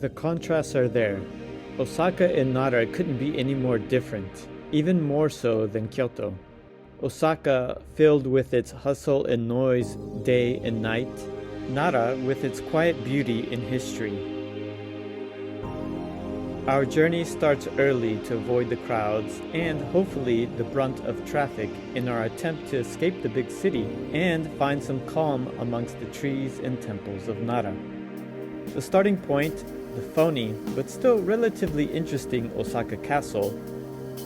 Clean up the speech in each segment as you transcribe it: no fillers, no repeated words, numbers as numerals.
The contrasts are there. Osaka and Nara couldn't be any more different, even more so than Kyoto. Osaka filled with its hustle and noise day and night, Nara with its quiet beauty and history. Our journey starts early to avoid the crowds and hopefully the brunt of traffic in our attempt to escape the big city and find some calm amongst the trees and temples of Nara. The starting point, the phony but still relatively interesting Osaka Castle,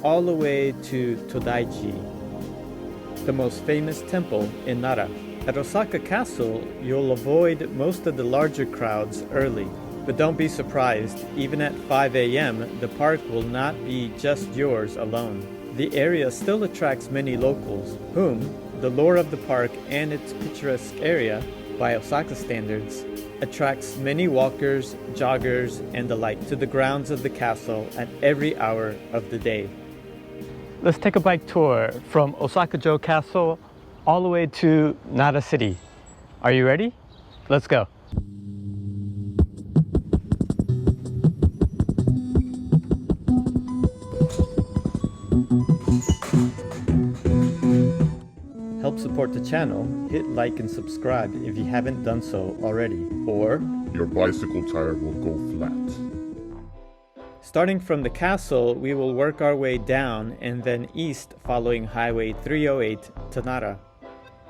all the way to Todai-ji, the most famous temple in Nara. At Osaka Castle, you'll avoid most of the larger crowds early. But don't be surprised, even at 5 a.m., the park will not be just yours alone. The area still attracts many locals, whom the lore of the park and its picturesque area, by Osaka standards, attracts many walkers, joggers, and the like to the grounds of the castle at every hour of the day. Let's take a bike tour from Osaka-jo Castle all the way to Nara City. Are you ready? Let's go. Help support the channel, hit like and subscribe if you haven't done so already, or your bicycle tire will go flat. Starting from the castle, we will work our way down and then east following Highway 308 to Nara.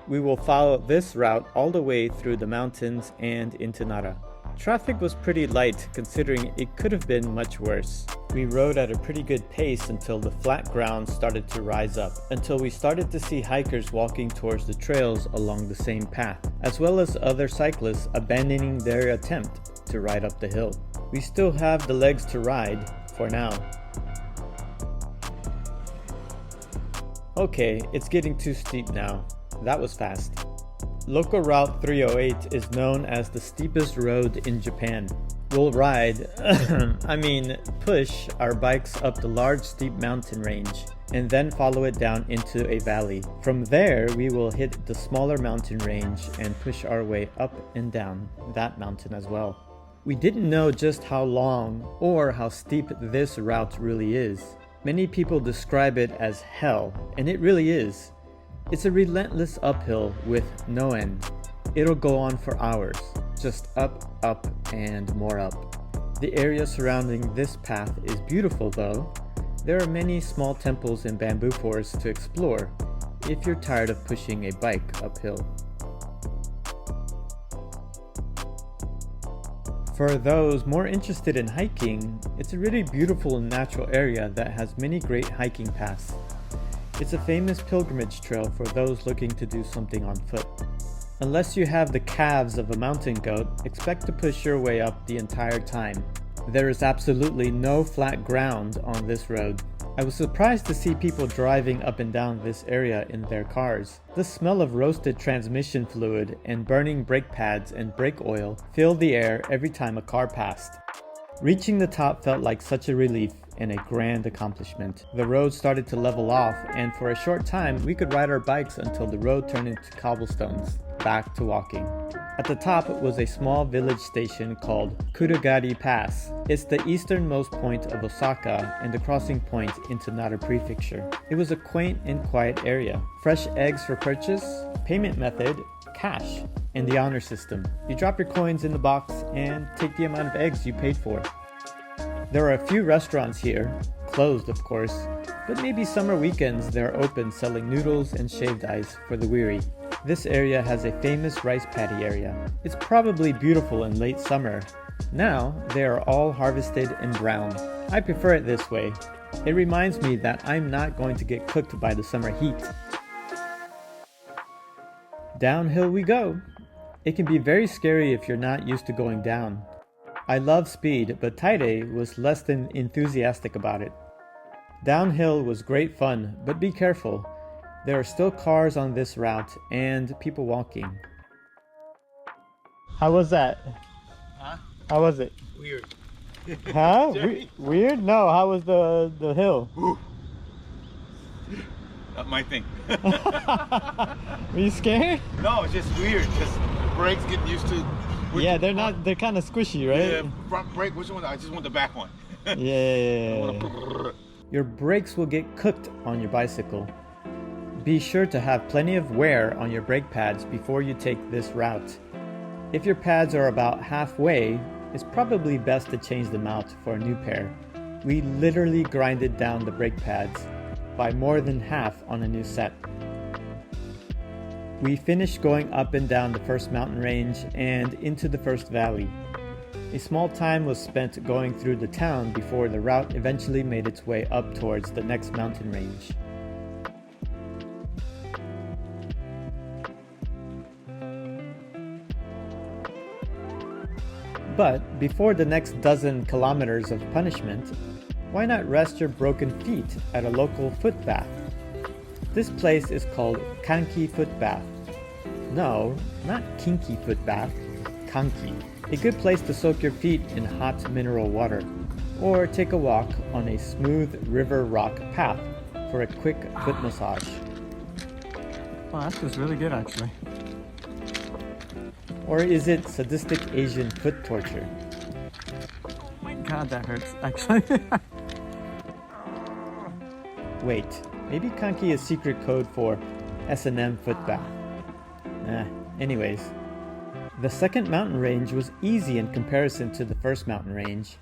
We will follow this route all the way through the mountains and into Nara. Traffic was pretty light considering it could have been much worse. We rode at a pretty good pace until the flat ground started to rise up, until we started to see hikers walking towards the trails along the same path, as well as other cyclists abandoning their attempt to ride up the hill. We still have the legs to ride, for now. Okay, it's getting too steep now. That was fast. Local Route 308 is known as the steepest road in Japan. We'll ride, push our bikes up the large steep mountain range and then follow it down into a valley. From there, we will hit the smaller mountain range and push our way up and down that mountain as well. We didn't know just how long or how steep this route really is. Many people describe it as hell, and it really is. It's a relentless uphill with no end. It'll go on for hours, just up, up, and more up. The area surrounding this path is beautiful though. There are many small temples and bamboo forests to explore if you're tired of pushing a bike uphill. For those more interested in hiking, it's a really beautiful and natural area that has many great hiking paths. It's a famous pilgrimage trail for those looking to do something on foot. Unless you have the calves of a mountain goat, expect to push your way up the entire time. There is absolutely no flat ground on this road. I was surprised to see people driving up and down this area in their cars. The smell of roasted transmission fluid and burning brake pads and brake oil filled the air every time a car passed. Reaching the top felt like such a relief and a grand accomplishment. The road started to level off, and for a short time we could ride our bikes until the road turned into cobblestones, back to walking. At the top was a small village station called Kuragari Pass. It's the easternmost point of Osaka and the crossing point into Nara Prefecture. It was a quaint and quiet area. Fresh eggs for purchase, payment method, cash, and the honor system. You drop your coins in the box and take the amount of eggs you paid for. There are a few restaurants here, closed of course, but maybe summer weekends they're open selling noodles and shaved ice for the weary. This area has a famous rice paddy area. It's probably beautiful in late summer. Now they are all harvested and brown. I prefer it this way. It reminds me that I'm not going to get cooked by the summer heat. Downhill we go. It can be very scary if you're not used to going down. I love speed, but Taide was less than enthusiastic about it. Downhill was great fun, but be careful. There are still cars on this route and people walking. How was that? Huh? How was it? Weird. Huh? Weird? No, how was the hill? Not my thing. Were you scared? No, it's just weird because the brakes get used to Yeah, they're not. They're kind of squishy, right? Yeah, front brake. Which one? I just want the back one. Yeah. Your brakes will get cooked on your bicycle. Be sure to have plenty of wear on your brake pads before you take this route. If your pads are about halfway, it's probably best to change them out for a new pair. We literally grinded down the brake pads by more than half on a new set. We finished going up and down the first mountain range and into the first valley. A small time was spent going through the town before the route eventually made its way up towards the next mountain range. But before the next dozen kilometers of punishment, why not rest your broken feet at a local foot bath? This place is called Kanki Foot Bath. No, not kinky foot bath, Kanki. A good place to soak your feet in hot mineral water, or take a walk on a smooth river rock path for a quick foot massage. Wow, that feels really good actually. Or is it sadistic Asian foot torture? Oh my god, that hurts actually. Wait, maybe Kanki is secret code for S&M foot bath. Anyways. The second mountain range was easy in comparison to the first mountain range.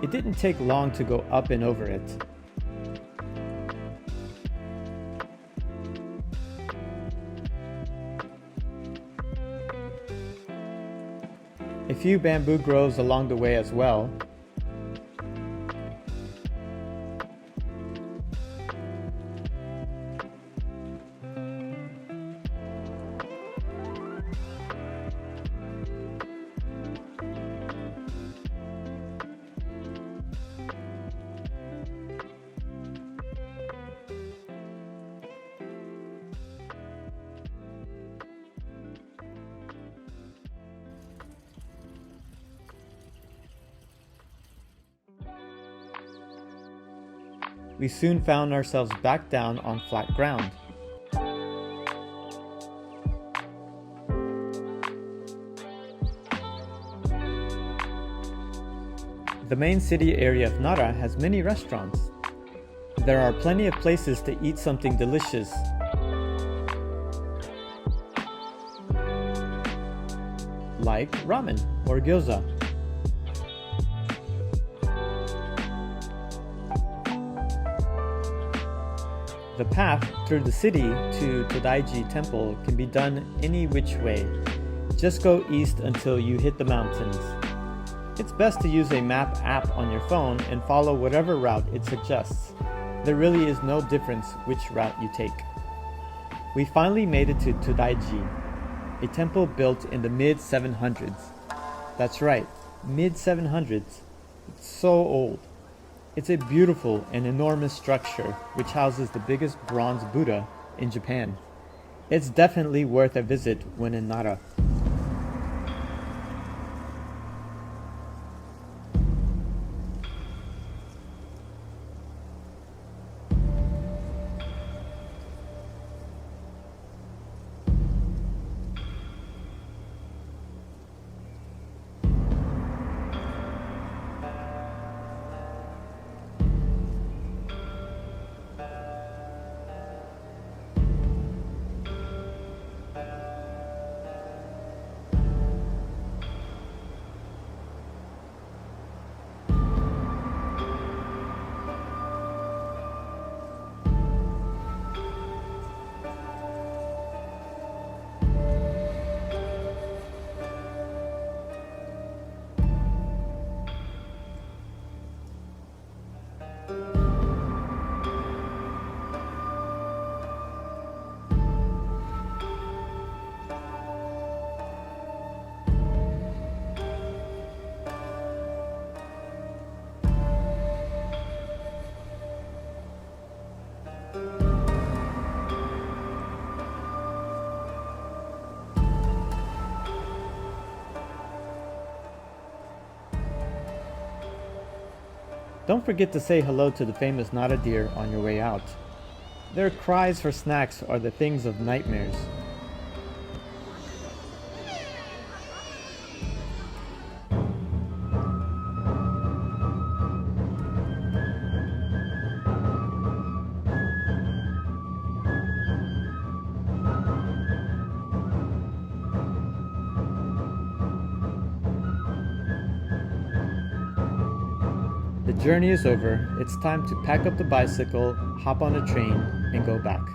It didn't take long to go up and over it. A few bamboo groves along the way as well. We soon found ourselves back down on flat ground. The main city area of Nara has many restaurants. There are plenty of places to eat something delicious. Like ramen or gyoza. The path through the city to Todai-ji Temple can be done any which way. Just go east until you hit the mountains. It's best to use a map app on your phone and follow whatever route it suggests. There really is no difference which route you take. We finally made it to Todai-ji, a temple built in the mid-700s. That's right, mid-700s. It's so old. It's a beautiful and enormous structure which houses the biggest bronze Buddha in Japan. It's definitely worth a visit when in Nara. Don't forget to say hello to the famous Nara deer on your way out. Their cries for snacks are the things of nightmares. journey is over, it's time to pack up the bicycle, hop on a train, and go back.